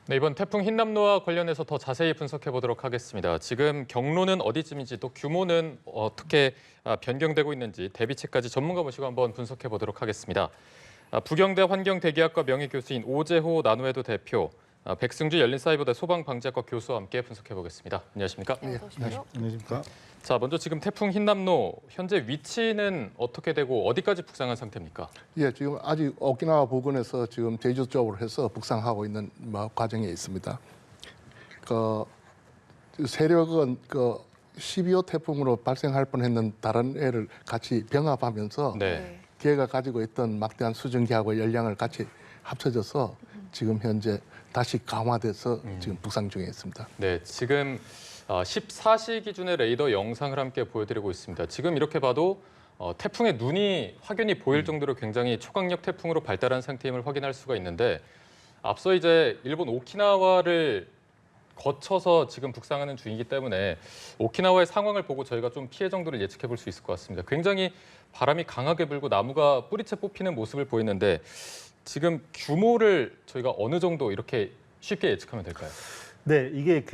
네, 이번 태풍 흰남노와 관련해서 더 자세히 분석해 보도록 하겠습니다. 지금 경로는 어디쯤인지 또 규모는 어떻게 변경되고 있는지 대비책까지 전문가 모시고 한번 분석해 보도록 하겠습니다. 부경대 환경대기학과 명예교수인 오재호 나노에도 대표, 백승주 열린사이버대 소방방재학과 교수와 함께 분석해 보겠습니다. 안녕하십니까? 네, 안녕하십니까? 자, 먼저 지금 태풍 흰남노 현재 위치는 어떻게 되고 어디까지 북상한 상태입니까? 예, 지금 아직 오키나와 부근에서 지금 제주 쪽으로 해서 북상하고 있는 과정에 있습니다. 세력은 12호 태풍으로 발생할 뻔했는 다른 애를 같이 병합하면서 네. 걔가 가지고 있던 막대한 수증기하고 열량을 같이 합쳐져서 지금 현재 다시 강화돼서 지금 북상 중에 있습니다. 네, 지금 14시 기준의 레이더 영상을 함께 보여드리고 있습니다. 지금 이렇게 봐도 태풍의 눈이 확연히 보일 정도로 굉장히 초강력 태풍으로 발달한 상태임을 확인할 수가 있는데 앞서 이제 일본 오키나와를 거쳐서 지금 북상하는 중이기 때문에 오키나와의 상황을 보고 저희가 좀 피해 정도를 예측해 볼 수 있을 것 같습니다. 굉장히 바람이 강하게 불고 나무가 뿌리채 뽑히는 모습을 보이는데 지금 규모를 저희가 어느 정도 이렇게 쉽게 예측하면 될까요? 네, 이게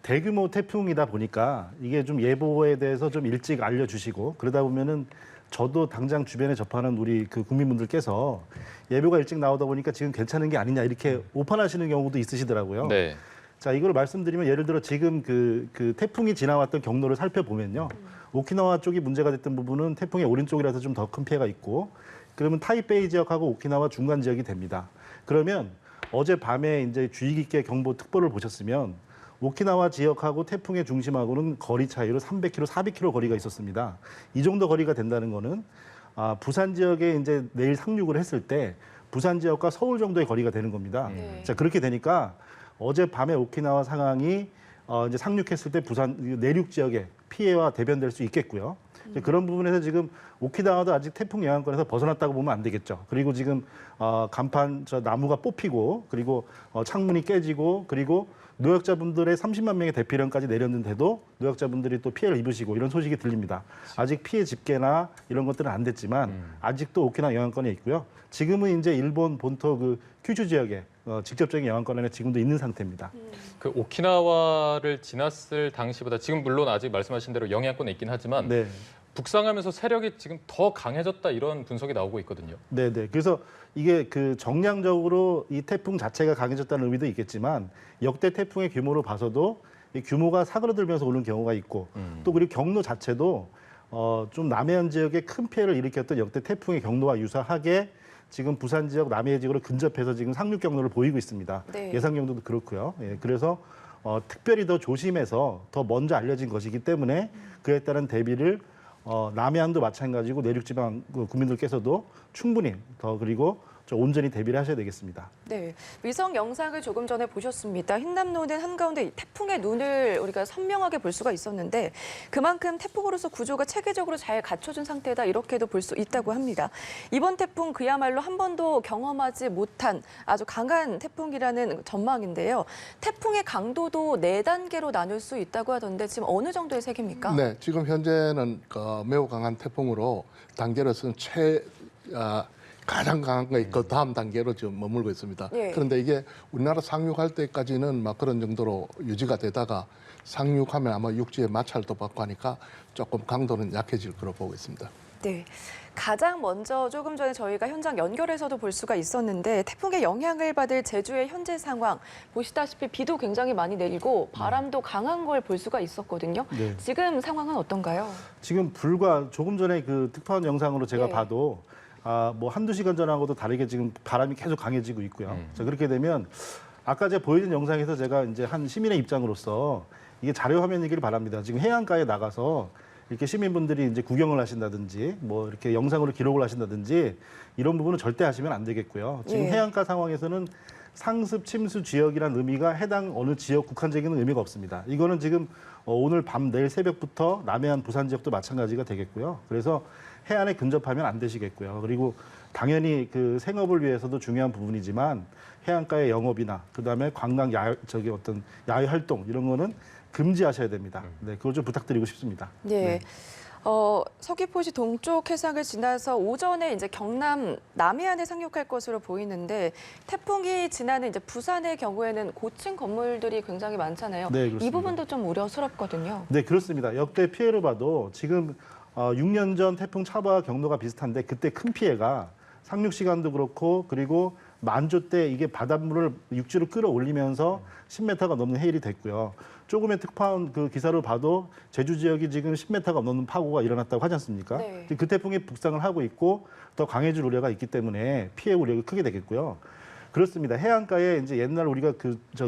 대규모 태풍이다 보니까 이게 좀 예보에 대해서 좀 일찍 알려주시고 그러다 보면은 저도 당장 주변에 접하는 우리 국민분들께서 예보가 일찍 나오다 보니까 지금 괜찮은 게 아니냐 이렇게 오판하시는 경우도 있으시더라고요. 네. 자, 이걸 말씀드리면 예를 들어 지금 그 태풍이 지나왔던 경로를 살펴보면요. 오키나와 쪽이 문제가 됐던 부분은 태풍의 오른쪽이라서 좀 더 큰 피해가 있고 그러면 타이베이 지역하고 오키나와 중간 지역이 됩니다. 그러면 어젯밤에 이제 주의 깊게 경보 특보를 보셨으면 오키나와 지역하고 태풍의 중심하고는 거리 차이로 300km, 400km 거리가 있었습니다. 이 정도 거리가 된다는 거는 부산 지역에 이제 내일 상륙을 했을 때 부산 지역과 서울 정도의 거리가 되는 겁니다. 자, 그렇게 되니까 어젯밤에 오키나와 상황이 이제 상륙했을 때 부산 내륙 지역에 피해와 대변될 수 있겠고요. 그런 부분에서 지금 오키나와도 아직 태풍 영향권에서 벗어났다고 보면 안 되겠죠. 그리고 지금 간판 나무가 뽑히고 그리고 창문이 깨지고 그리고 노약자분들의 30만 명의 대피령까지 내렸는데도 노약자분들이 또 피해를 입으시고 이런 소식이 들립니다. 아직 피해 집계나 이런 것들은 안 됐지만 아직도 오키나와 영향권에 있고요. 지금은 이제 일본 본토 큐슈 지역에 직접적인 영향권 안에 지금도 있는 상태입니다. 그 오키나와를 지났을 당시보다 지금 물론 아직 말씀하신 대로 영향권에 있긴 하지만 네. 북상하면서 세력이 지금 더 강해졌다 이런 분석이 나오고 있거든요. 네네. 그래서 이게 정량적으로 이 태풍 자체가 강해졌다는 의미도 있겠지만 역대 태풍의 규모로 봐서도 이 규모가 사그러들면서 오는 경우가 있고 또 그리고 경로 자체도 좀 남해안 지역에 큰 피해를 일으켰던 역대 태풍의 경로와 유사하게 지금 부산 지역 남해 지역으로 근접해서 지금 상륙 경로를 보이고 있습니다. 네. 예상 경로도 그렇고요. 예, 그래서 특별히 더 조심해서 더 먼저 알려진 것이기 때문에 그에 따른 대비를 남해안도 마찬가지고 내륙지방 국민들께서도 충분히 더 그리고 온전히 대비를 하셔야 되겠습니다. 네, 위성 영상을 조금 전에 보셨습니다. 흰남노는 한가운데 태풍의 눈을 우리가 선명하게 볼 수가 있었는데 그만큼 태풍으로서 구조가 체계적으로 잘 갖춰진 상태다 이렇게도 볼 수 있다고 합니다. 이번 태풍 그야말로 한 번도 경험하지 못한 아주 강한 태풍이라는 전망인데요. 태풍의 강도도 4단계로 나눌 수 있다고 하던데 지금 어느 정도의 세기입니까? 네, 지금 현재는 매우 강한 태풍으로 단계로서는 가장 강한 거 그 다음 단계로 지금 머물고 있습니다. 예. 그런데 이게 우리나라 상륙할 때까지는 막 그런 정도로 유지가 되다가 상륙하면 아마 육지에 마찰도 받고 하니까 조금 강도는 약해질 거로 보고 있습니다. 네. 가장 먼저 조금 전에 저희가 현장 연결해서도 볼 수가 있었는데 태풍의 영향을 받을 제주의 현재 상황 보시다시피 비도 굉장히 많이 내리고 바람도 강한 걸 볼 수가 있었거든요. 네. 지금 상황은 어떤가요? 지금 불과 조금 전에 특파원 영상으로 제가 네. 봐도 뭐 한두 시간 전하고도 다르게 지금 바람이 계속 강해지고 있고요. 자, 그렇게 되면 아까 제가 보여준 영상에서 제가 이제 한 시민의 입장으로서 이게 자료 화면이길 바랍니다. 지금 해안가에 나가서 이렇게 시민분들이 이제 구경을 하신다든지 뭐 이렇게 영상으로 기록을 하신다든지 이런 부분은 절대 하시면 안 되겠고요. 지금 예. 해안가 상황에서는 상습 침수 지역이라는 의미가 해당 어느 지역 국한적인 의미가 없습니다. 이거는 지금 오늘 밤 내일 새벽부터 남해안 부산 지역도 마찬가지가 되겠고요. 그래서 해안에 근접하면 안 되시겠고요. 그리고 당연히 생업을 위해서도 중요한 부분이지만 해안가의 영업이나 그다음에 관광 야외 활동 이런 거는 금지하셔야 됩니다. 네, 그걸 좀 부탁드리고 싶습니다. 네. 서귀포시 동쪽 해상을 지나서 오전에 이제 경남 남해안에 상륙할 것으로 보이는데 태풍이 지나는 이제 부산의 경우에는 고층 건물들이 굉장히 많잖아요. 네, 그렇습니다. 이 부분도 좀 우려스럽거든요. 네, 그렇습니다. 역대 피해를 봐도 지금 6년 전 태풍 차바 경로가 비슷한데 그때 큰 피해가 상륙 시간도 그렇고 그리고 만조 때 이게 바닷물을 육지로 끌어올리면서 10m가 넘는 해일이 됐고요. 조금의 특파원 그 기사를 봐도 제주 지역이 지금 10m가 넘는 파고가 일어났다고 하지 않습니까? 네. 그 태풍이 북상을 하고 있고 더 강해질 우려가 있기 때문에 피해 우려가 크게 되겠고요. 그렇습니다. 해안가에 이제 옛날 우리가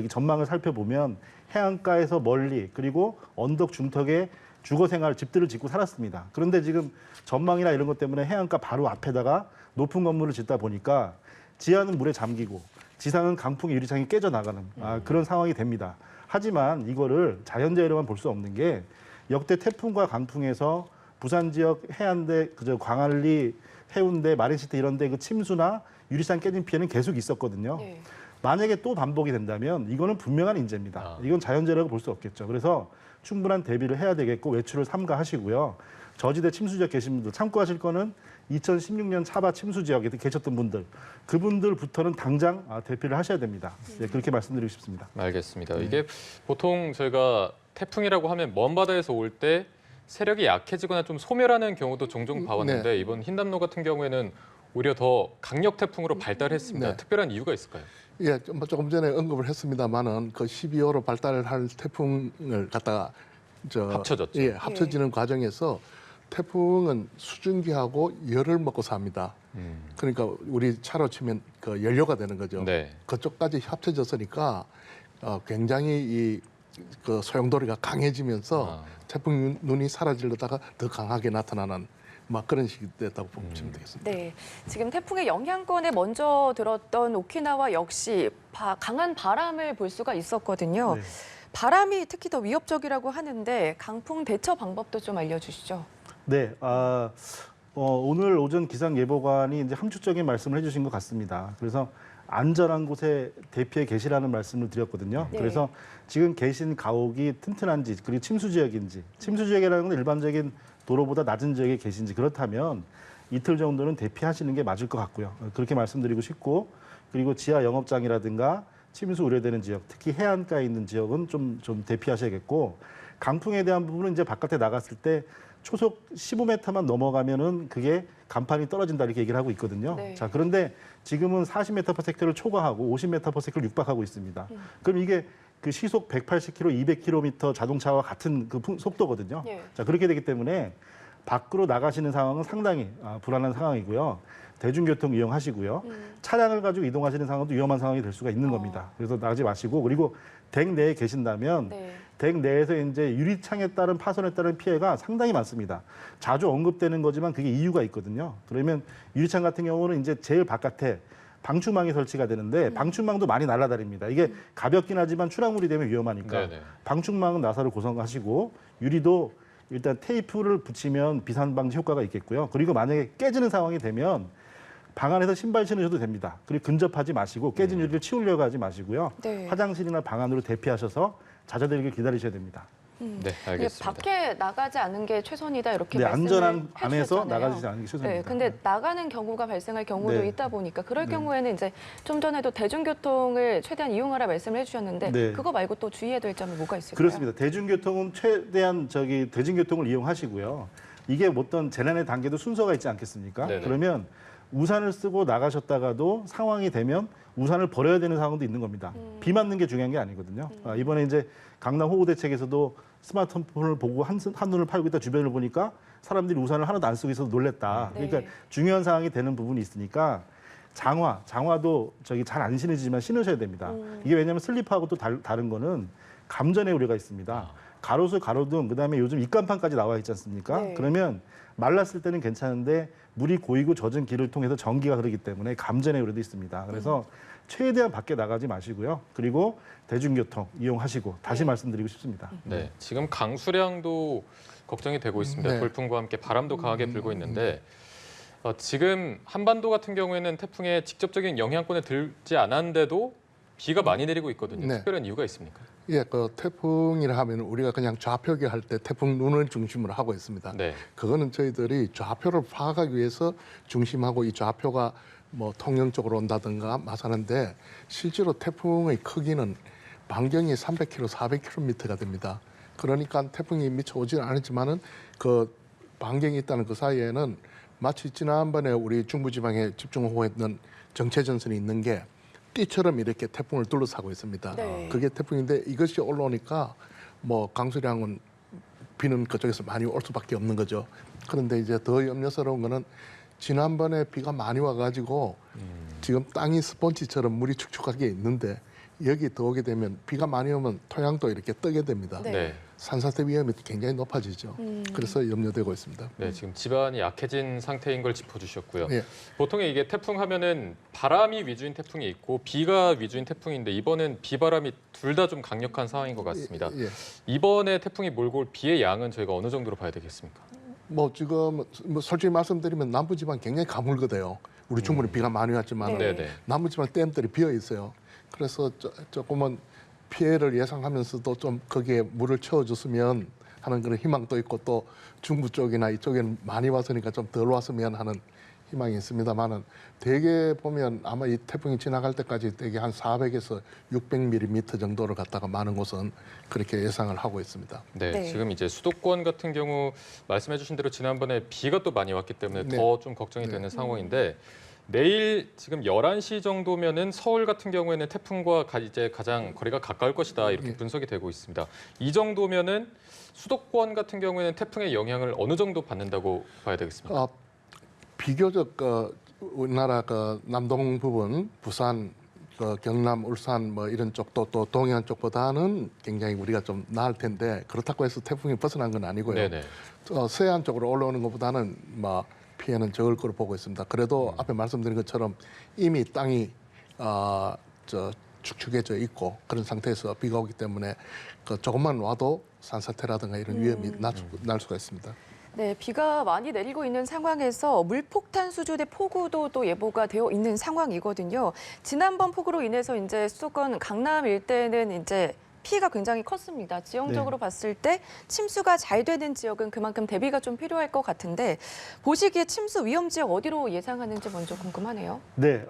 전망을 살펴보면 해안가에서 멀리 그리고 언덕 중턱에 주거 생활 집들을 짓고 살았습니다. 그런데 지금 전망이나 이런 것 때문에 해안가 바로 앞에다가 높은 건물을 짓다 보니까 지하는 물에 잠기고 지상은 강풍의 유리창이 깨져 나가는 그런 상황이 됩니다. 하지만 이거를 자연재해로만 볼 수 없는 게 역대 태풍과 강풍에서 부산 지역 해안대, 광안리, 해운대, 마린시티 이런 데 그 침수나 유리창 깨진 피해는 계속 있었거든요. 네. 만약에 또 반복이 된다면 이거는 분명한 인재입니다. 이건 자연재해라고 볼 수 없겠죠. 그래서 충분한 대비를 해야 되겠고 외출을 삼가하시고요. 저지대 침수 지역 계신 분들 참고하실 거는 2016년 차바 침수 지역에 계셨던 분들 그분들부터는 당장 대피를 하셔야 됩니다. 네, 그렇게 말씀드리고 싶습니다. 알겠습니다. 이게 보통 저희가 태풍이라고 하면 먼 바다에서 올 때 세력이 약해지거나 좀 소멸하는 경우도 종종 봐왔는데 네. 이번 흰남노 같은 경우에는 오히려 더 강력 태풍으로 발달했습니다. 네. 특별한 이유가 있을까요? 예, 조금 전에 언급을 했습니다만은 그 12호로 발달할 태풍을 갖다가 합쳐졌죠. 예, 합쳐지는 과정에서 태풍은 수증기하고 열을 먹고 삽니다. 그러니까 우리 차로 치면 그 연료가 되는 거죠. 네. 그쪽까지 합쳐졌으니까 굉장히 그 소용돌이가 강해지면서 태풍 눈이 사라지려다가 더 강하게 나타나는 막 그런 식이 됐다고 보시면 되겠습니다. 네, 지금 태풍의 영향권에 먼저 들었던 오키나와 역시 강한 바람을 볼 수가 있었거든요. 네. 바람이 특히 더 위협적이라고 하는데 강풍 대처 방법도 좀 알려주시죠. 네, 오늘 오전 기상예보관이 이제 함축적인 말씀을 해주신 것 같습니다. 그래서 안전한 곳에 대피해 계시라는 말씀을 드렸거든요. 네. 그래서 지금 계신 가옥이 튼튼한지 그리고 침수 지역인지 침수 지역이라는 건 일반적인 도로보다 낮은 지역에 계신지 그렇다면 이틀 정도는 대피하시는 게 맞을 것 같고요. 그렇게 말씀드리고 싶고 그리고 지하 영업장이라든가 침수 우려되는 지역, 특히 해안가에 있는 지역은 좀 대피하셔야겠고 강풍에 대한 부분은 이제 바깥에 나갔을 때 초속 15m만 넘어가면은 그게 간판이 떨어진다 이렇게 얘기를 하고 있거든요. 네. 자, 그런데 지금은 40m/s를 초과하고 50m/s를 육박하고 있습니다. 그럼 이게 그 시속 180km, 200km 자동차와 같은 그 속도거든요. 네. 자, 그렇게 되기 때문에 밖으로 나가시는 상황은 상당히 불안한 상황이고요. 대중교통 이용하시고요. 차량을 가지고 이동하시는 상황도 위험한 상황이 될 수가 있는 겁니다. 그래서 나가지 마시고 그리고 댁 내에 계신다면 네. 댁 내에서 이제 유리창에 따른 파손에 따른 피해가 상당히 많습니다. 자주 언급되는 거지만 그게 이유가 있거든요. 그러면 유리창 같은 경우는 이제 제일 바깥에 방충망이 설치가 되는데 방충망도 많이 날아다닙니다. 이게 가볍긴 하지만 추락물이 되면 위험하니까 네네. 방충망은 나사를 고정하시고 유리도 일단 테이프를 붙이면 비산 방지 효과가 있겠고요. 그리고 만약에 깨지는 상황이 되면 방 안에서 신발 신으셔도 됩니다. 그리고 근접하지 마시고 깨진 유리를 치우려고 하지 마시고요. 네. 화장실이나 방 안으로 대피하셔서 잦아들길 기다리셔야 됩니다. 네, 이게 알겠습니다. 밖에 나가지 않은 게 최선이다 이렇게 네, 말씀을 안전한 안에서 해주셨잖아요. 나가지 않는 게 최선입니다. 네, 근데 나가는 경우가 발생할 경우도 네. 있다 보니까 그럴 경우에는 이제 좀 전에도 대중교통을 최대한 이용하라 말씀을 해주셨는데 네. 그거 말고 또 주의해야 될 점이 뭐가 있을까요? 그렇습니다. 대중교통은 최대한 대중교통을 이용하시고요. 이게 어떤 재난의 단계도 순서가 있지 않겠습니까? 네네. 그러면 우산을 쓰고 나가셨다가도 상황이 되면 우산을 버려야 되는 상황도 있는 겁니다. 비 맞는 게 중요한 게 아니거든요. 이번에 이제 강남 호우 대책에서도 스마트폰을 보고 한눈을 팔고 있다 주변을 보니까 사람들이 우산을 하나도 안 쓰고 있어서 놀랬다. 네. 그러니까 중요한 상황이 되는 부분이 있으니까 장화도 잘 안 신으시지만 신으셔야 됩니다. 이게 왜냐하면 슬리퍼하고 또 다른 거는 감전의 우려가 있습니다. 가로수, 가로등, 그다음에 요즘 입간판까지 나와 있지 않습니까? 네. 그러면 말랐을 때는 괜찮은데 물이 고이고 젖은 길을 통해서 전기가 흐르기 때문에 감전의 우려도 있습니다. 그래서 최대한 밖에 나가지 마시고요. 그리고 대중교통 이용하시고 다시 말씀드리고 싶습니다. 네, 지금 강수량도 걱정이 되고 있습니다. 네. 돌풍과 함께 바람도 강하게 불고 있는데 지금 한반도 같은 경우에는 태풍의 직접적인 영향권에 들지 않았는데도 비가 많이 내리고 있거든요. 네. 특별한 이유가 있습니까? 예, 그 태풍이라 하면 우리가 그냥 좌표기 할 때 태풍 눈을 중심으로 하고 있습니다. 네. 그거는 저희들이 좌표를 파악하기 위해서 중심하고 이 좌표가 뭐 통영 쪽으로 온다든가 마사는데 실제로 태풍의 크기는 반경이 300km, 400km가 됩니다. 그러니까 태풍이 미쳐 오지는 않았지만은 그 반경이 있다는 그 사이에는 마치 지난번에 우리 중부지방에 집중호우했던 정체전선이 있는 게 띠처럼 이렇게 태풍을 둘러싸고 있습니다. 네. 그게 태풍인데 이것이 올라오니까 뭐 강수량은 비는 그쪽에서 많이 올 수밖에 없는 거죠. 그런데 이제 더 염려스러운 거는 지난번에 비가 많이 와가지고 지금 땅이 스펀지처럼 물이 축축하게 있는데 여기 더 오게 되면 비가 많이 오면 토양도 이렇게 뜨게 됩니다. 네. 네. 산사태 위험이 굉장히 높아지죠. 그래서 염려되고 있습니다. 네, 지금 지반이 약해진 상태인 걸 짚어주셨고요. 예. 보통 이게 태풍 하면은 바람이 위주인 태풍이 있고 비가 위주인 태풍인데 이번엔 비바람이 둘 다 좀 강력한 상황인 것 같습니다. 예. 이번에 태풍이 몰고 올 비의 양은 저희가 어느 정도로 봐야 되겠습니까? 뭐 지금 뭐 솔직히 말씀드리면 남부지방 굉장히 가물거돼요. 우리 충분히 비가 많이 왔지만 네. 네네. 남부지방 댐들이 비어 있어요. 그래서 조금은 피해를 예상하면서도 좀 거기에 물을 채워줬으면 하는 그런 희망도 있고 또 중부 쪽이나 이쪽에는 많이 왔으니까 좀 덜 왔으면 하는 희망이 있습니다만은 대개 보면 아마 이 태풍이 지나갈 때까지 대개 한 400에서 600mm 정도를 갖다가 많은 곳은 그렇게 예상을 하고 있습니다. 네, 네. 지금 이제 수도권 같은 경우 말씀해주신 대로 지난번에 비가 또 많이 왔기 때문에 네. 더 좀 걱정이 네. 되는 상황인데 내일 지금 11시 정도면은 서울 같은 경우에는 태풍과 이제 가장 거리가 가까울 것이다 이렇게 네. 분석이 되고 있습니다. 이 정도면은 수도권 같은 경우에는 태풍의 영향을 어느 정도 받는다고 봐야 되겠습니까? 비교적 우리나라 남동 부분, 부산, 경남, 울산 뭐 이런 쪽도 또 동해안 쪽보다는 굉장히 우리가 좀 나을 텐데 그렇다고 해서 태풍이 벗어난 건 아니고요. 네네. 서해안 쪽으로 올라오는 것보다는 뭐 피해는 적을 거로 보고 있습니다. 그래도 앞에 말씀드린 것처럼 이미 땅이 축축해져 있고 그런 상태에서 비가 오기 때문에 조금만 와도 산사태라든가 이런 위험이 날 수가 있습니다. 네, 비가 많이 내리고 있는 상황에서 물폭탄 수준의 폭우도 또 예보가 되어 있는 상황이거든요. 지난번 폭우로 인해서 이제 수도권 강남 일대는 이제 피해가 굉장히 컸습니다. 지형적으로 네. 봤을 때 침수가 잘 되는 지역은 그만큼 대비가 좀 필요할 것 같은데 보시기에 침수 위험 지역 어디로 예상하는지 먼저 궁금하네요. 네,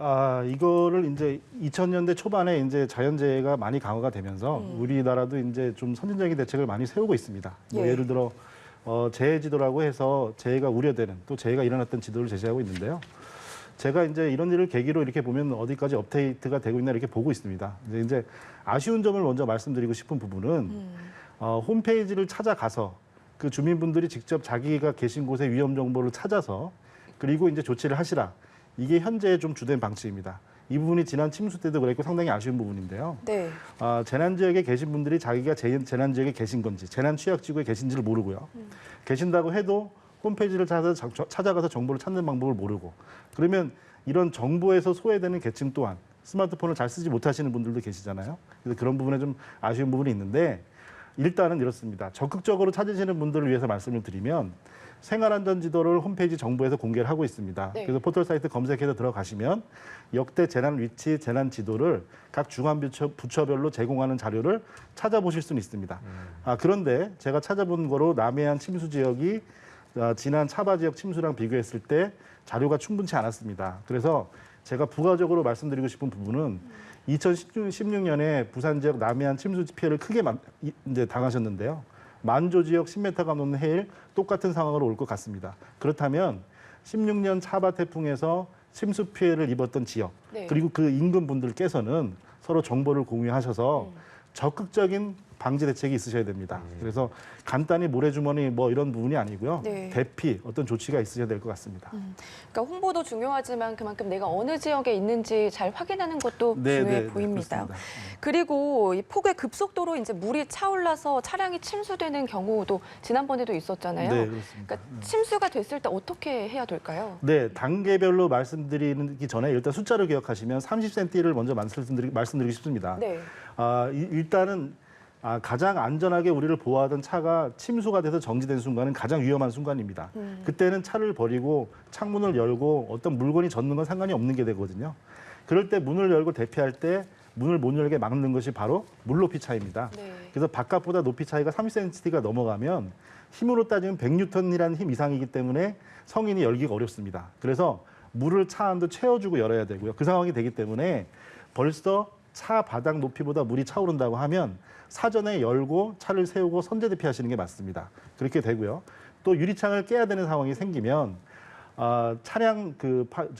이거를 이제 2000년대 초반에 이제 자연재해가 많이 강화가 되면서 우리나라도 이제 좀 선진적인 대책을 많이 세우고 있습니다. 뭐 예. 예를 들어 재해 지도라고 해서 재해가 우려되는 또 재해가 일어났던 지도를 제시하고 있는데요. 제가 이제 이런 일을 계기로 이렇게 보면 어디까지 업데이트가 되고 있나 이렇게 보고 있습니다. 이제 아쉬운 점을 먼저 말씀드리고 싶은 부분은 홈페이지를 찾아가서 그 주민분들이 직접 자기가 계신 곳의 위험 정보를 찾아서 그리고 이제 조치를 하시라. 이게 현재 좀 주된 방침입니다. 이 부분이 지난 침수 때도 그랬고 상당히 아쉬운 부분인데요. 네. 재난 지역에 계신 분들이 자기가 재난 지역에 계신 건지, 재난 취약 지구에 계신지를 모르고요. 계신다고 해도 홈페이지를 찾아가서 정보를 찾는 방법을 모르고 그러면 이런 정보에서 소외되는 계층 또한 스마트폰을 잘 쓰지 못하시는 분들도 계시잖아요. 그래서 그런 부분에 좀 아쉬운 부분이 있는데 일단은 이렇습니다. 적극적으로 찾으시는 분들을 위해서 말씀을 드리면 생활안전지도를 홈페이지 정보에서 공개를 하고 있습니다. 네. 그래서 포털 사이트 검색해서 들어가시면 역대 재난 위치, 재난 지도를 각 중앙 부처별로 제공하는 자료를 찾아보실 수는 있습니다. 그런데 제가 찾아본 거로 남해안 침수 지역이 지난 차바 지역 침수랑 비교했을 때 자료가 충분치 않았습니다. 그래서 제가 부가적으로 말씀드리고 싶은 부분은 2016년에 부산 지역 남해안 침수 피해를 크게 이제 당하셨는데요. 만조 지역 10m가 넘는 해일 똑같은 상황으로 올 것 같습니다. 그렇다면 16년 차바 태풍에서 침수 피해를 입었던 지역 네. 그리고 그 인근 분들께서는 서로 정보를 공유하셔서 적극적인 방지 대책이 있으셔야 됩니다. 그래서 간단히 모래주머니 뭐 이런 부분이 아니고요. 네. 대피 어떤 조치가 있으셔야 될 것 같습니다. 그러니까 홍보도 중요하지만 그만큼 내가 어느 지역에 있는지 잘 확인하는 것도 중요해 보입니다. 그렇습니다. 그리고 이 폭우의 급속도로 이제 물이 차올라서 차량이 침수되는 경우도 지난번에도 있었잖아요. 네, 그렇습니다. 그러니까 침수가 됐을 때 어떻게 해야 될까요? 네, 단계별로 말씀드리기 전에 일단 숫자를 기억하시면 30cm를 먼저 말씀드리고 싶습니다. 네. 일단은 가장 안전하게 우리를 보호하던 차가 침수가 돼서 정지된 순간은 가장 위험한 순간입니다. 그때는 차를 버리고 창문을 열고 어떤 물건이 젖는 건 상관이 없는 게 되거든요. 그럴 때 문을 열고 대피할 때 문을 못 열게 막는 것이 바로 물 높이 차이입니다. 네. 그래서 바깥보다 높이 차이가 30cm가 넘어가면 힘으로 따지면 100N이라는 힘 이상이기 때문에 성인이 열기가 어렵습니다. 그래서 물을 차 안도 채워주고 열어야 되고요. 그 상황이 되기 때문에 벌써 차 바닥 높이보다 물이 차오른다고 하면 사전에 열고 차를 세우고 선제 대피하시는 게 맞습니다. 그렇게 되고요. 또 유리창을 깨야 되는 상황이 생기면 차량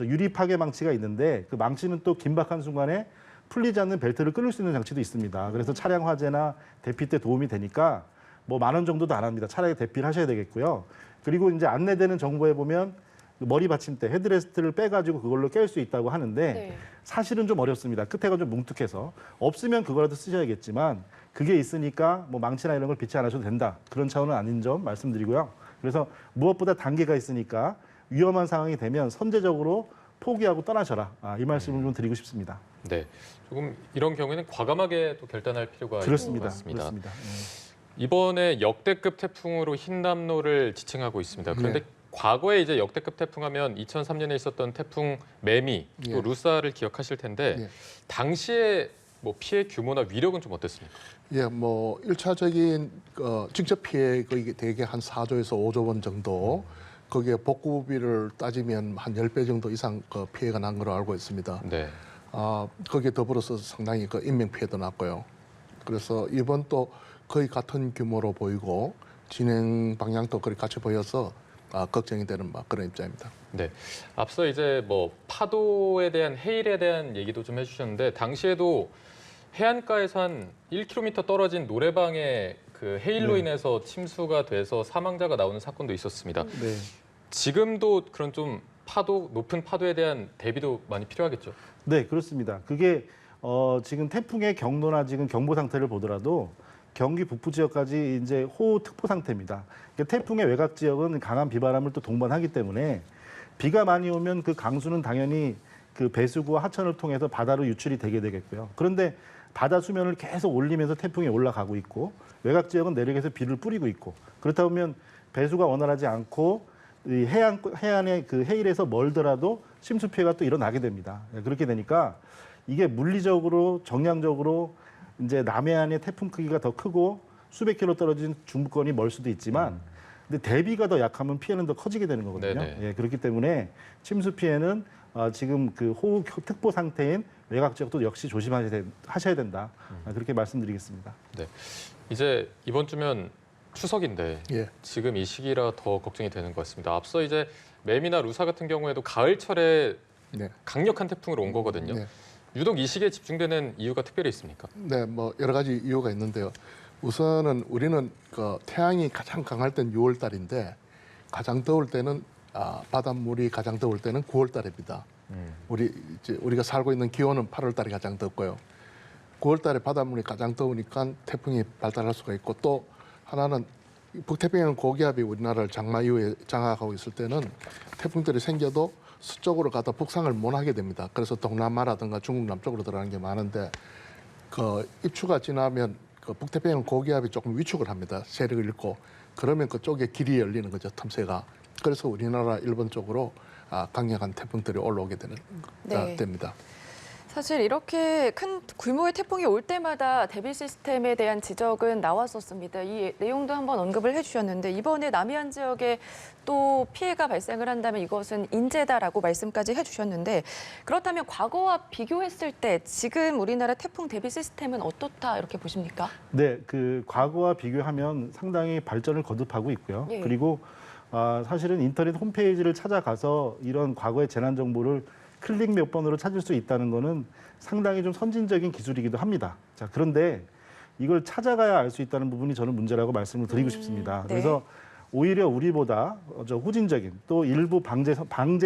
유리 파괴 망치가 있는데 그 망치는 또 긴박한 순간에 풀리지 않는 벨트를 끊을 수 있는 장치도 있습니다. 그래서 차량 화재나 대피 때 도움이 되니까 뭐 10,000원 정도도 안 합니다. 차라리 대피를 하셔야 되겠고요. 그리고 이제 안내되는 정보에 보면 머리 받침대, 헤드레스트를 빼가지고 그걸로 깰 수 있다고 하는데 네. 사실은 좀 어렵습니다. 끝에가 좀 뭉툭해서. 없으면 그거라도 쓰셔야겠지만 그게 있으니까 뭐 망치나 이런 걸 비치 안 하셔도 된다. 그런 차원은 아닌 점 말씀드리고요. 그래서 무엇보다 단계가 있으니까 위험한 상황이 되면 선제적으로 포기하고 떠나셔라. 이 말씀을 좀 드리고 싶습니다. 네, 조금 이런 경우에는 과감하게 또 결단할 필요가 있는 것 그렇습니다. 같습니다. 그렇습니다. 이번에 역대급 태풍으로 흰남노를 지칭하고 있습니다. 그런데 네. 과거에 이제 역대급 태풍하면 2003년에 있었던 태풍 매미 또 예. 루사를 기억하실 텐데 예. 당시에 뭐 피해 규모나 위력은 좀 어땠습니까? 예, 뭐 1차적인 직접 피해 거의 대개 한 4조에서 5조 원 정도 거기에 복구비를 따지면 한 10배 정도 이상 그 피해가 난 걸로 알고 있습니다. 네. 거기에 더불어서 상당히 그 인명 피해도 났고요. 그래서 이번 또 거의 같은 규모로 보이고 진행 방향도 거의 같이 보여서 걱정이 되는 그런 입장입니다. 네. 앞서 이제 뭐 파도에 대한 해일에 대한 얘기도 좀 해주셨는데 당시에도 해안가에서 한 1km 떨어진 노래방에 그 해일로 네. 인해서 침수가 돼서 사망자가 나오는 사건도 있었습니다. 네. 지금도 그런 좀 높은 파도에 대한 대비도 많이 필요하겠죠. 네, 그렇습니다. 그게 지금 태풍의 경로나 지금 경보 상태를 보더라도 경기 북부 지역까지 이제 호우 특보 상태입니다. 그러니까 태풍의 외곽 지역은 강한 비바람을 또 동반하기 때문에 비가 많이 오면 그 강수는 당연히 그 배수구와 하천을 통해서 바다로 유출이 되게 되겠고요. 그런데 바다 수면을 계속 올리면서 태풍이 올라가고 있고 외곽 지역은 내륙에서 비를 뿌리고 있고 그렇다 보면 배수가 원활하지 않고 이 해안의 그 해일에서 멀더라도 침수 피해가 또 일어나게 됩니다. 그렇게 되니까 이게 물리적으로 정량적으로 이제 남해안의 태풍 크기가 더 크고 수백 킬로 떨어진 중부권이 멀 수도 있지만 근데 대비가 더 약하면 피해는 더 커지게 되는 거거든요. 네네. 예, 그렇기 때문에 침수 피해는 지금 그 호우 특보 상태인 외곽 지역도 역시 조심하셔야 된다. 그렇게 말씀드리겠습니다. 네. 이제 이번 주면 추석인데 예. 지금 이 시기라 더 걱정이 되는 것 같습니다. 앞서 이제 매미나 루사 같은 경우에도 가을철에 네. 강력한 태풍으로 온 거거든요. 네. 유독 이 시기에 집중되는 이유가 특별히 있습니까? 네, 뭐 여러 가지 이유가 있는데요. 우선은 우리는 그 태양이 가장 강할 때는 6월 달인데 가장 더울 때는 바닷물이 가장 더울 때는 9월 달입니다. 우리가 살고 있는 기온은 8월 달이 가장 덥고요. 9월 달에 바닷물이 가장 더우니까 태풍이 발달할 수가 있고 또 하나는 북태평양 고기압이 우리나라를 장마 이후에 장악하고 있을 때는 태풍들이 생겨도 서쪽으로 가다 북상을 못 하게 됩니다. 그래서 동남아라든가 중국 남쪽으로 들어가는 게 많은데 그 입추가 지나면 그 북태평양 고기압이 조금 위축을 합니다. 세력을 잃고 그러면 그쪽에 길이 열리는 거죠. 틈새가. 그래서 우리나라 일본 쪽으로 강력한 태풍들이 올라오게 됩니다. 사실 이렇게 큰 규모의 태풍이 올 때마다 대비 시스템에 대한 지적은 나왔었습니다. 이 내용도 한번 언급을 해주셨는데 이번에 남해안 지역에 또 피해가 발생을 한다면 이것은 인재다라고 말씀까지 해주셨는데 그렇다면 과거와 비교했을 때 지금 우리나라 태풍 대비 시스템은 어떻다 이렇게 보십니까? 네, 그 과거와 비교하면 상당히 발전을 거듭하고 있고요. 예. 그리고 사실은 인터넷 홈페이지를 찾아가서 이런 과거의 재난 정보를 클릭 몇 번으로 찾을 수 있다는 거는 상당히 좀 선진적인 기술이기도 합니다. 자, 그런데 이걸 찾아가야 알 수 있다는 부분이 저는 문제라고 말씀을 드리고 싶습니다. 네. 그래서 오히려 우리보다 후진적인 또 일부 방제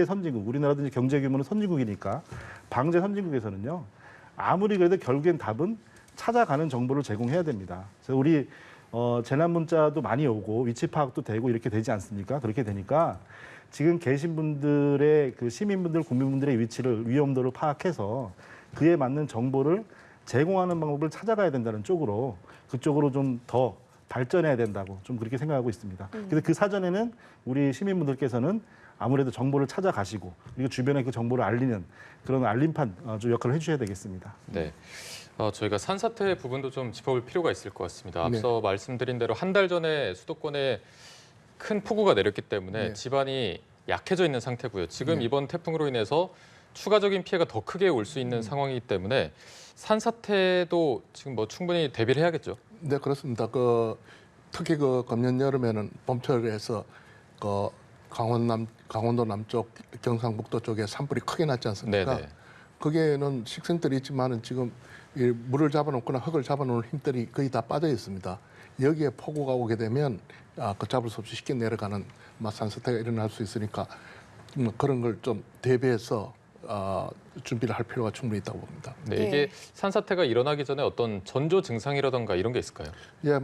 선진국, 우리나라도 이제 경제 규모는 선진국이니까 방제 선진국에서는요. 아무리 그래도 결국엔 답은 찾아가는 정보를 제공해야 됩니다. 그래서 우리 재난 문자도 많이 오고 위치 파악도 되고 이렇게 되지 않습니까? 그렇게 되니까 지금 계신 분들의 그 시민분들, 국민분들의 위치를 위험도를 파악해서 그에 맞는 정보를 제공하는 방법을 찾아가야 된다는 쪽으로 그쪽으로 좀 더 발전해야 된다고 좀 그렇게 생각하고 있습니다. 그래서 그 사전에는 우리 시민분들께서는 아무래도 정보를 찾아가시고 그리고 주변에 그 정보를 알리는 그런 알림판 좀 역할을 해주셔야 되겠습니다. 네. 저희가 산사태 부분도 좀 짚어볼 필요가 있을 것 같습니다. 앞서 말씀드린 대로 한 달 전에 수도권에 큰 폭우가 내렸기 때문에 지반이 약해져 있는 상태고요. 지금 이번 태풍으로 인해서 추가적인 피해가 더 크게 올 수 있는 상황이기 때문에 산사태도 지금 뭐 충분히 대비를 해야겠죠. 네, 그렇습니다. 특히 금년 여름에는 봄철에서 강원도 남쪽, 경상북도 쪽에 산불이 크게 났지 않습니까? 네네. 거기에는 식생들이 있지만은 지금 이 물을 잡아놓거나 흙을 잡아놓을 힘들이 거의 다 빠져 있습니다. 여기에 폭우가 오게 되면 걷잡을 수 없이 쉽게 내려가는 산사태가 일어날 수 있으니까 그런 걸 좀 대비해서 준비를 할 필요가 충분히 있다고 봅니다. 네, 이게 산사태가 일어나기 전에 어떤 전조 증상이라던가 이런 게 있을까요? 예,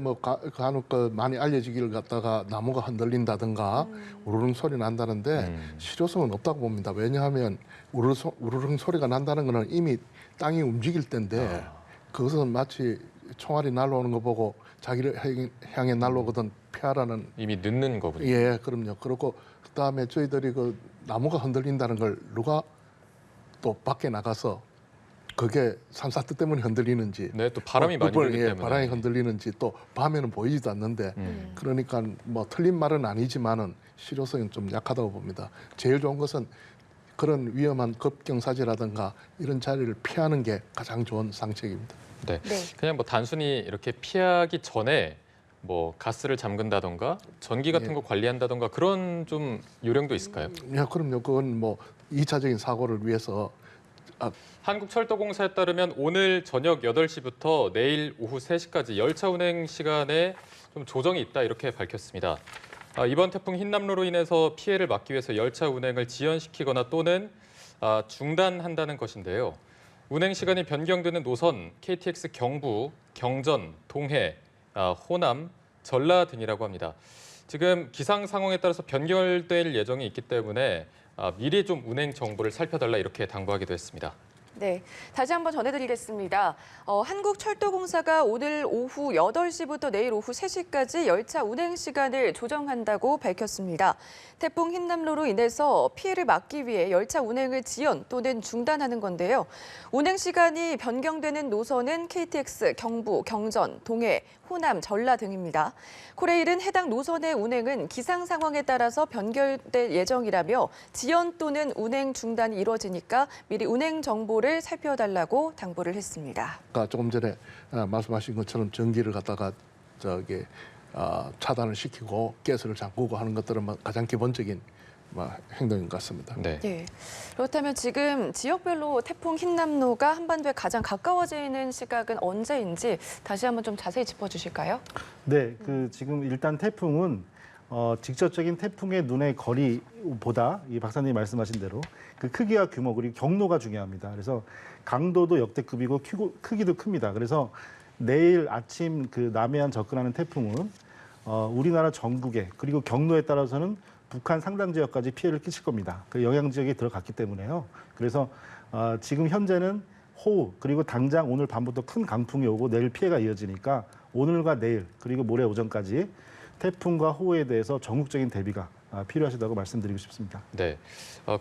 간혹 많이 알려지기를 갖다가 나무가 흔들린다든가 우르릉 소리 난다는데 실효성은 없다고 봅니다. 왜냐하면 우르릉 소리가 난다는 것은 이미 땅이 움직일 때인데 그것은 마치 총알이 날아오는 거 보고 자기를 향해 날아오거든 피하라는. 이미 늦는 거군요. 예, 그럼요. 그렇고 그다음에 저희들이 나무가 흔들린다는 걸 누가 또 밖에 나가서 그게 산사태 때문에 흔들리는지, 네, 또 바람이 많이 불기 때문에 바람이 흔들리는지 또 밤에는 보이지도 않는데 그러니까 뭐 틀린 말은 아니지만은 실효성은 좀 약하다고 봅니다. 제일 좋은 것은 그런 위험한 급경사지라든가 이런 자리를 피하는 게 가장 좋은 상책입니다. 네, 그냥 뭐 단순히 이렇게 피하기 전에 뭐 가스를 잠근다던가 전기 같은 거 관리한다던가 그런 좀 요령도 있을까요? 예, 그럼요. 그건 뭐 2차적인 사고를 위해서 한국철도공사에 따르면 오늘 저녁 8시부터 내일 오후 3시까지 열차 운행 시간에 좀 조정이 있다 이렇게 밝혔습니다. 이번 태풍 흰남노로 인해서 피해를 막기 위해서 열차 운행을 지연시키거나 또는 중단한다는 것인데요. 운행 시간이 변경되는 노선 KTX 경부, 경전, 동해, 호남, 전라 등이라고 합니다. 지금 기상 상황에 따라서 변경될 예정이 있기 때문에 미리 좀 운행 정보를 살펴달라 이렇게 당부하기도 했습니다. 네, 다시 한번 전해드리겠습니다. 한국철도공사가 오늘 오후 8시부터 내일 오후 3시까지 열차 운행 시간을 조정한다고 밝혔습니다. 태풍 흰남노로 인해서 피해를 막기 위해 열차 운행을 지연 또는 중단하는 건데요. 운행 시간이 변경되는 노선은 KTX 경부, 경전, 동해, 호남, 전라 등입니다. 코레일은 해당 노선의 운행은 기상 상황에 따라서 변경될 예정이라며 지연 또는 운행 중단이 이뤄지니까 미리 운행 정보를 살펴달라고 당부를 했습니다. 조금 전에 말씀하신 것처럼 전기를 갖다가 차단을 시키고 가스를 잠그고 하는 것들은 가장 기본적인 행동인 것 같습니다. 네. 네. 그렇다면 지금 지역별로 태풍 흰남노가 한반도에 가장 가까워지는 시각은 언제인지 다시 한번 좀 자세히 짚어주실까요? 네, 지금 일단 태풍은 직접적인 태풍의 눈의 거리보다 이 박사님이 말씀하신 대로 그 크기와 규모 그리고 경로가 중요합니다. 그래서 강도도 역대급이고 크기도 큽니다. 그래서 내일 아침 남해안 접근하는 태풍은 우리나라 전국에 그리고 경로에 따라서는 북한 상당 지역까지 피해를 끼칠 겁니다. 그 영향 지역에 들어갔기 때문에요. 그래서 지금 현재는 호우 그리고 당장 오늘 밤부터 큰 강풍이 오고 내일 피해가 이어지니까 오늘과 내일 그리고 모레 오전까지 태풍과 호우에 대해서 전국적인 대비가 필요하시다고 말씀드리고 싶습니다. 네.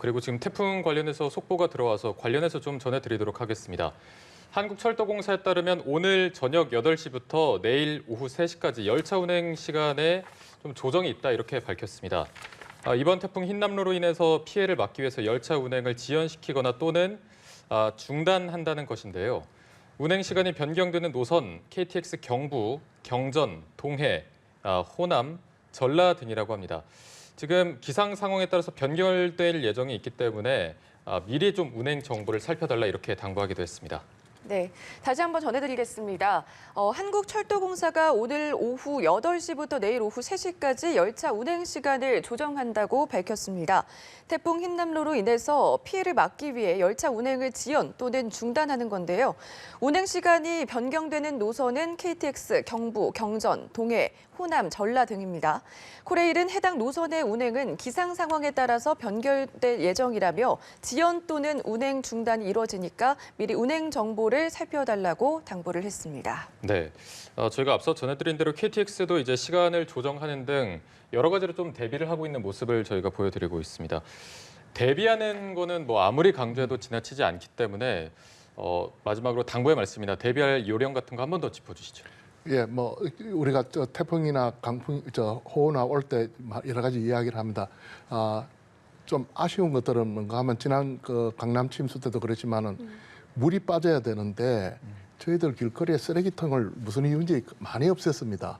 그리고 지금 태풍 관련해서 속보가 들어와서 관련해서 좀 전해드리도록 하겠습니다. 한국철도공사에 따르면 오늘 저녁 8시부터 내일 오후 3시까지 열차 운행 시간에 좀 조정이 있다 이렇게 밝혔습니다. 이번 태풍 흰남노로 인해서 피해를 막기 위해서 열차 운행을 지연시키거나 또는 중단한다는 것인데요. 운행 시간이 변경되는 노선 KTX 경부, 경전, 동해, 호남, 전라 등이라고 합니다. 지금 기상 상황에 따라서 변경될 예정이 있기 때문에 미리 좀 운행 정보를 살펴달라 이렇게 당부하기도 했습니다. 네, 다시 한번 전해드리겠습니다. 한국철도공사가 오늘 오후 8시부터 내일 오후 3시까지 열차 운행 시간을 조정한다고 밝혔습니다. 태풍 흰남노로 인해서 피해를 막기 위해 열차 운행을 지연 또는 중단하는 건데요. 운행 시간이 변경되는 노선은 KTX 경부, 경전, 동해, 호남, 전라 등입니다. 코레일은 해당 노선의 운행은 기상 상황에 따라서 변경될 예정이라며 지연 또는 운행 중단이 이뤄지니까 미리 운행 정보를 여부를 살펴달라고 당부를 했습니다. 네, 저희가 앞서 전해드린 대로 KTX도 이제 시간을 조정하는 등 여러 가지로 좀 대비를 하고 있는 모습을 저희가 보여드리고 있습니다. 대비하는 거는 뭐 아무리 강조해도 지나치지 않기 때문에 마지막으로 당부의 말씀이나 대비할 요령 같은 거 한 번 더 짚어주시죠. 예, 뭐 우리가 저 태풍이나 강풍, 호우나 올 때 여러 가지 이야기를 합니다. 좀 아쉬운 것들은 뭔가 하면 지난 그 강남 침수 때도 그렇지만은 물이 빠져야 되는데 저희들 길거리에 쓰레기통을 무슨 이유인지 많이 없앴습니다.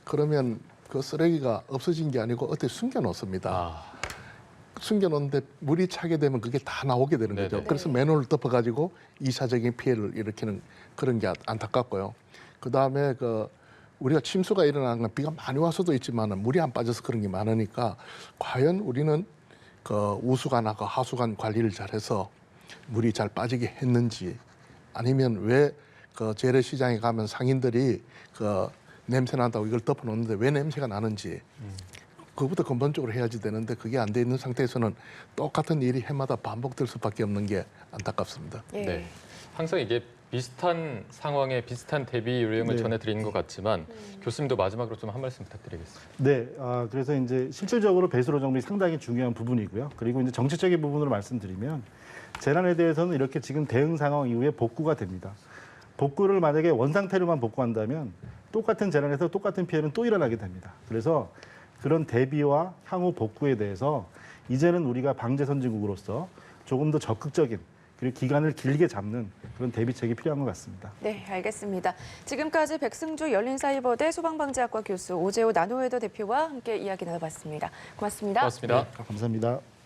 그러면 그 쓰레기가 없어진 게 아니고 어디 숨겨놓습니다. 숨겨놓는데 물이 차게 되면 그게 다 나오게 되는 거죠. 네네. 그래서 맨홀을 덮어가지고 이사적인 피해를 일으키는 그런 게 안타깝고요. 그 다음에 우리가 침수가 일어나는 건 비가 많이 와서도 있지만 물이 안 빠져서 그런 게 많으니까 과연 우리는 우수관하고 하수관 관리를 잘해서 물이 잘 빠지게 했는지 아니면 왜 재래시장에 가면 상인들이 냄새 난다고 이걸 덮어놓는데 왜 냄새가 나는지 그것부터 근본적으로 해야지 되는데 그게 안 돼 있는 상태에서는 똑같은 일이 해마다 반복될 수밖에 없는 게 안타깝습니다. 예. 네, 항상 이게 비슷한 상황에 비슷한 대비 요령을 네. 전해드리는 것 같지만 교수님도 마지막으로 좀 한 말씀 부탁드리겠습니다. 네, 그래서 이제 실질적으로 배수로 정비 상당히 중요한 부분이고요. 그리고 이제 정치적인 부분으로 말씀드리면 재난에 대해서는 이렇게 지금 대응 상황 이후에 복구가 됩니다. 복구를 만약에 원상태로만 복구한다면 똑같은 재난에서 똑같은 피해는 또 일어나게 됩니다. 그래서 그런 대비와 향후 복구에 대해서 이제는 우리가 방재 선진국으로서 조금 더 적극적인 그리고 기간을 길게 잡는 그런 대비책이 필요한 것 같습니다. 네, 알겠습니다. 지금까지 백승주 열린사이버대 소방방재학과 교수 오재호 나노웨더 대표와 함께 이야기 나눠봤습니다. 고맙습니다. 고맙습니다. 감사합니다.